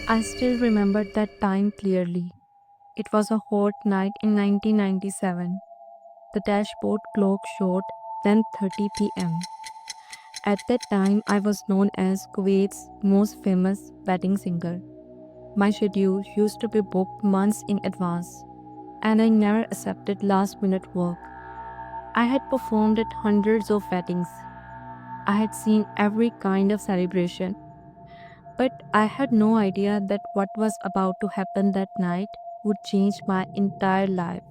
I still remember that time clearly. It was a hot night in 1997. The dashboard clock showed 10:30 p.m. At that time, I was known as Kuwait's most famous wedding singer. My schedule used to be booked months in advance, and I never accepted last minute work. I had performed at hundreds of weddings. I had seen every kind of celebration, but I had no idea that what was about to happen that night would change my entire life.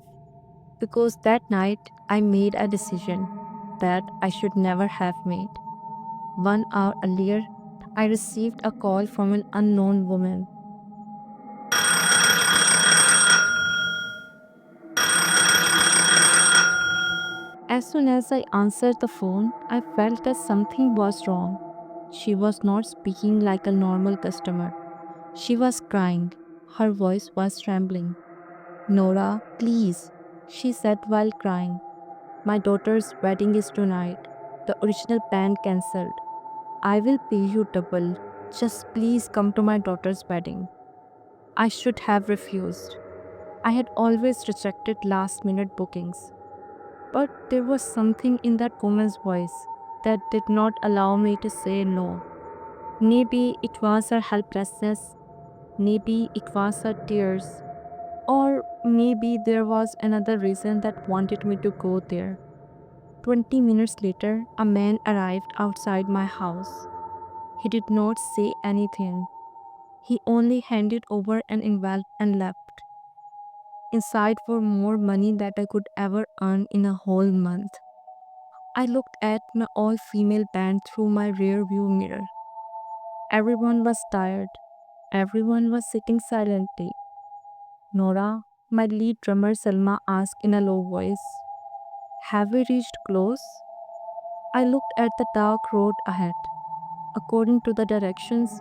Because that night I made a decision that I should never have made. 1 hour earlier, I received a call from an unknown woman. As soon as I answered the phone, I felt that something was wrong. She was not speaking like a normal customer. She was crying. Her voice was trembling. Nora, please, she said while crying. My daughter's wedding is tonight. The original plan cancelled. I will pay you double. Just please come to my daughter's wedding. I should have refused. I had always rejected last minute bookings. But there was something in that woman's voice that did not allow me to say no. Maybe it was her helplessness, maybe it was her tears, or maybe there was another reason that wanted me to go there. 20 minutes later, a man arrived outside my house. He did not say anything. He only handed over an envelope and left. Inside were more money that I could ever earn in a whole month. I looked at my all female band through my rear view mirror. Everyone was tired. Everyone was sitting silently. Nora, my lead drummer Salma asked in a low voice, have we reached close? I looked at the dark road ahead. According to the directions,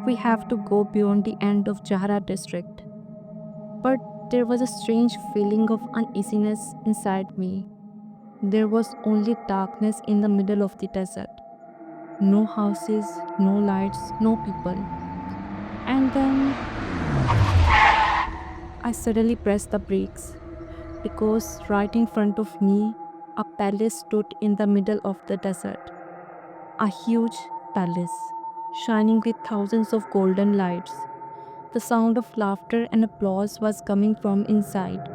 we have to go beyond the end of Jahara district. But there was a strange feeling of uneasiness inside me. There was only darkness in the middle of the desert. No houses, no lights, no people. And then I suddenly pressed the brakes because right in front of me, a palace stood in the middle of the desert. A huge palace, shining with thousands of golden lights. The sound of laughter and applause was coming from inside.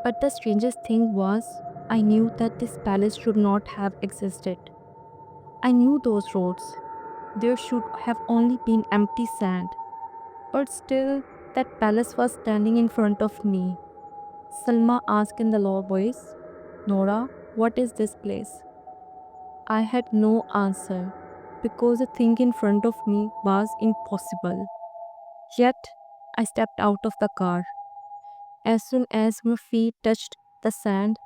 But the strangest thing was, I knew that this palace should not have existed. I knew those roads. There should have only been empty sand. But still, that palace was standing in front of me. Salma asked in the low voice, Nora, what is this place? I had no answer because the thing in front of me was impossible. Yet, I stepped out of the car. As soon as my feet touched the sand,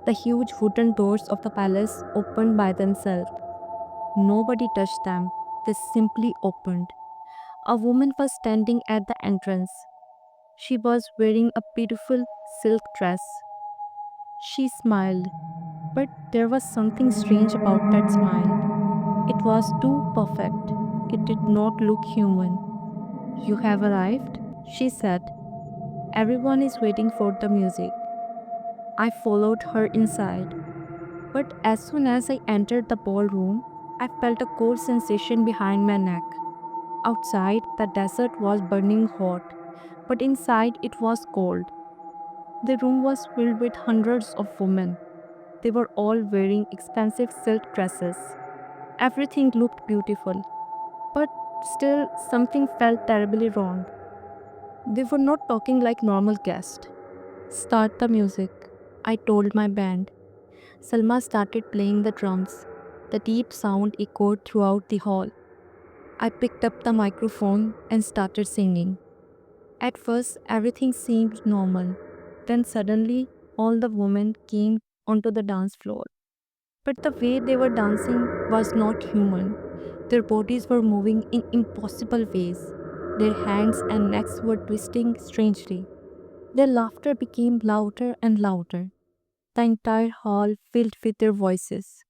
the huge wooden doors of the palace opened by themselves. Nobody touched them, they simply opened. A woman was standing at the entrance. She was wearing a beautiful silk dress. She smiled, but there was something strange about that smile. It was too perfect. It did not look human. You have arrived, she said. Everyone is waiting for the music. I followed her inside. But as soon as I entered the ballroom, I felt a cold sensation behind my neck. Outside, the desert was burning hot, but inside it was cold. The room was filled with hundreds of women. They were all wearing expensive silk dresses. Everything looked beautiful, but still something felt terribly wrong. They were not talking like normal guests. Start the music, I told my band. Salma started playing the drums. The deep sound echoed throughout the hall. I picked up the microphone and started singing. At first, everything seemed normal. Then suddenly, all the women came onto the dance floor. But the way they were dancing was not human. Their bodies were moving in impossible ways. Their hands and necks were twisting strangely. Their laughter became louder and louder. The entire hall filled with their voices.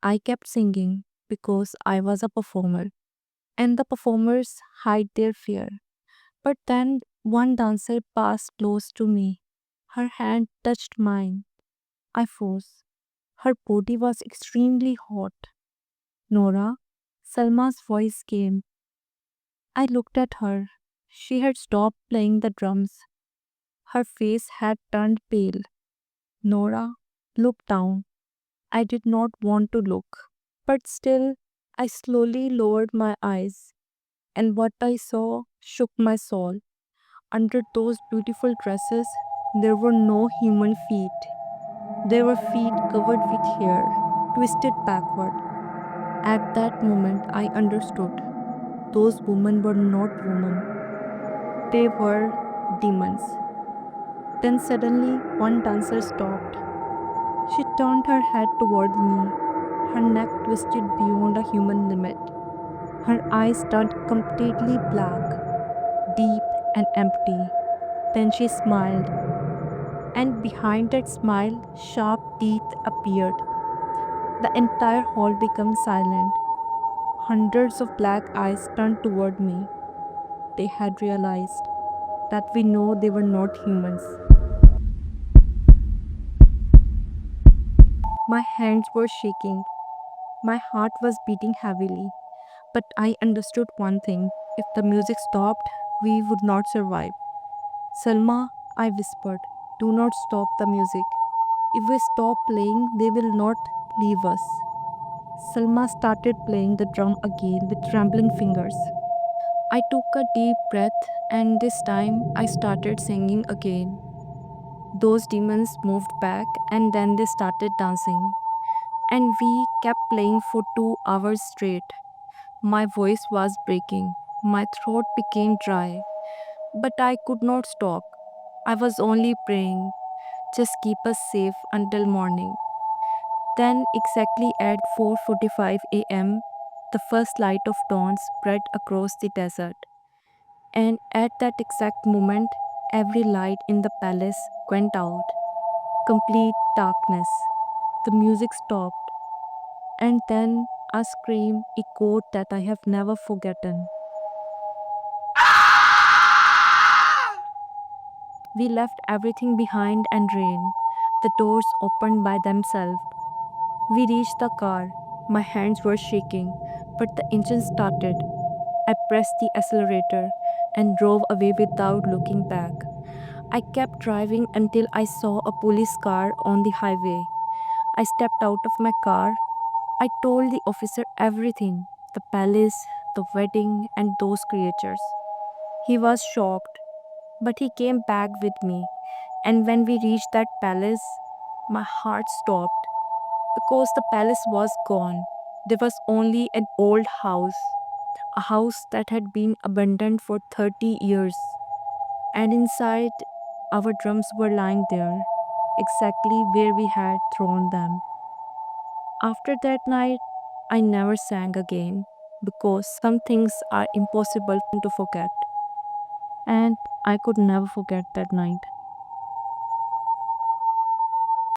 I kept singing because I was a performer. and the performers hide their fear. But then one dancer passed close to me. Her hand touched mine. I froze. Her body was extremely hot. Nora, Salma's voice came. I looked at her. She had stopped playing the drums. Her face had turned pale. Nora, look down. I did not want to look. But still, I slowly lowered my eyes, and what I saw shook my soul. Under those beautiful dresses, there were no human feet. There were feet covered with hair, twisted backward. At that moment, I understood. Those women were not women, they were demons. Then suddenly, one dancer stopped. She turned her head toward me. Her neck twisted beyond a human limit. Her eyes turned completely black, deep, and empty. Then she smiled, and behind that smile, sharp teeth appeared. The entire hall became silent. Hundreds of black eyes turned toward me. They had realized that we know they were not humans. My hands were shaking. My heart was beating heavily. But I understood one thing: if the music stopped, we would not survive. Salma, I whispered, do not stop the music. If we stop playing, they will not leave us. Salma started playing the drum again with trembling fingers. I took a deep breath, and this time I started singing again. Those demons moved back and then they started dancing. And we kept playing for 2 hours straight. My voice was breaking. My throat became dry. But I could not stop. I was only praying, just keep us safe until morning. Then, exactly at 4:45 a.m., the first light of dawn spread across the desert. And at that exact moment, every light in the palace went out. Complete darkness. The music stopped. And then a scream echoed that I have never forgotten. We left everything behind and ran. The doors opened by themselves. We reached the car. My hands were shaking, but the engine started. I pressed the accelerator and drove away without looking back. I kept driving until I saw a police car on the highway. I stepped out of my car. I told the officer everything: the palace, the wedding, and those creatures. He was shocked, but he came back with me. And when we reached that palace, my heart stopped because the palace was gone. There was only an old house, a house that had been abandoned for 30 years. And inside, our drums were lying there, exactly where we had thrown them. After that night, I never sang again because some things are impossible to forget. And I could never forget that night.